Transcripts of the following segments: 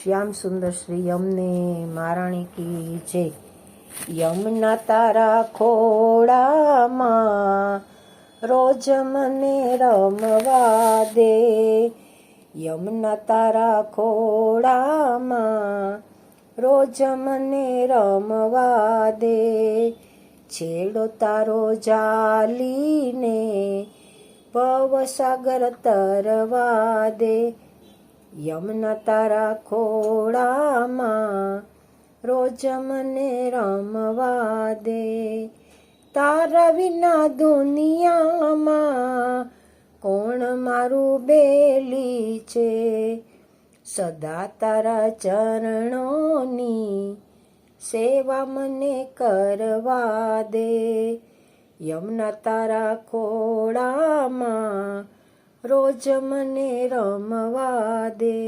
શ્યામ સુંદર શ્રી યમને મહારાણી કી જય। યમના તારા ખોળામાં રોજ મને રમવા દે, યમના તારા ખોળામાં રોજ મને રમવા દે, છેડો તારો જાલીને ભવસાગર તરવા દે, યમના તારા ખોળામાં રોજ મને રમવા દે। તારા વિના દુનિયામાં કોણ મારું બેલી છે, સદા તારા ચરણોની સેવા મને કરવા દે, યમના તારા ખોળામાં રોજ મને રમવા દે।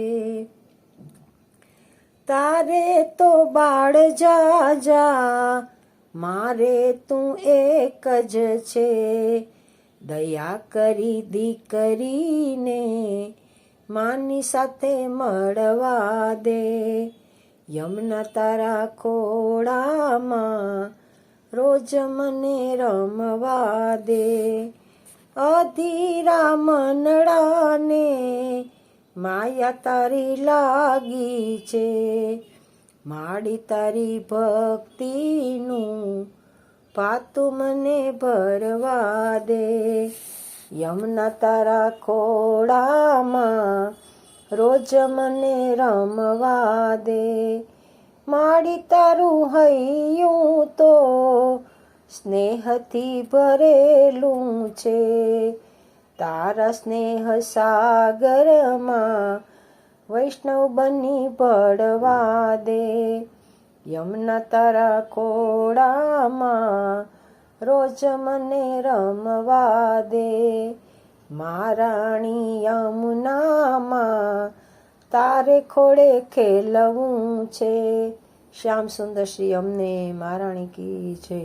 તારે તો બાળ જાજા મારે તું એક જ છે, દયા કરી દીકરીને માની સાથે મળવા દે, યમના તારા ખોળામાં રોજ મને રમવા દે। અધીરા મનડાને માયા તારી લાગી છે, માડી તારી ભક્તિનું પાતું મને ભરવા દે, યમના તારા ખોળામાં રોજ મને રમવા દે। માડી તારું હૈયું તો સ્નેહથી ભરેલું છે, તારા સ્નેહ સાગરમાં વૈષ્ણવ બની ભળવા દે, યમના તારા ખોળામાં રોજ મને રમવા દે, મહારાણી યમુનામાં તારે ખોળે ખેલવું છે। શ્યામ સુંદર શ્રી યમને મહારાણી કી જય।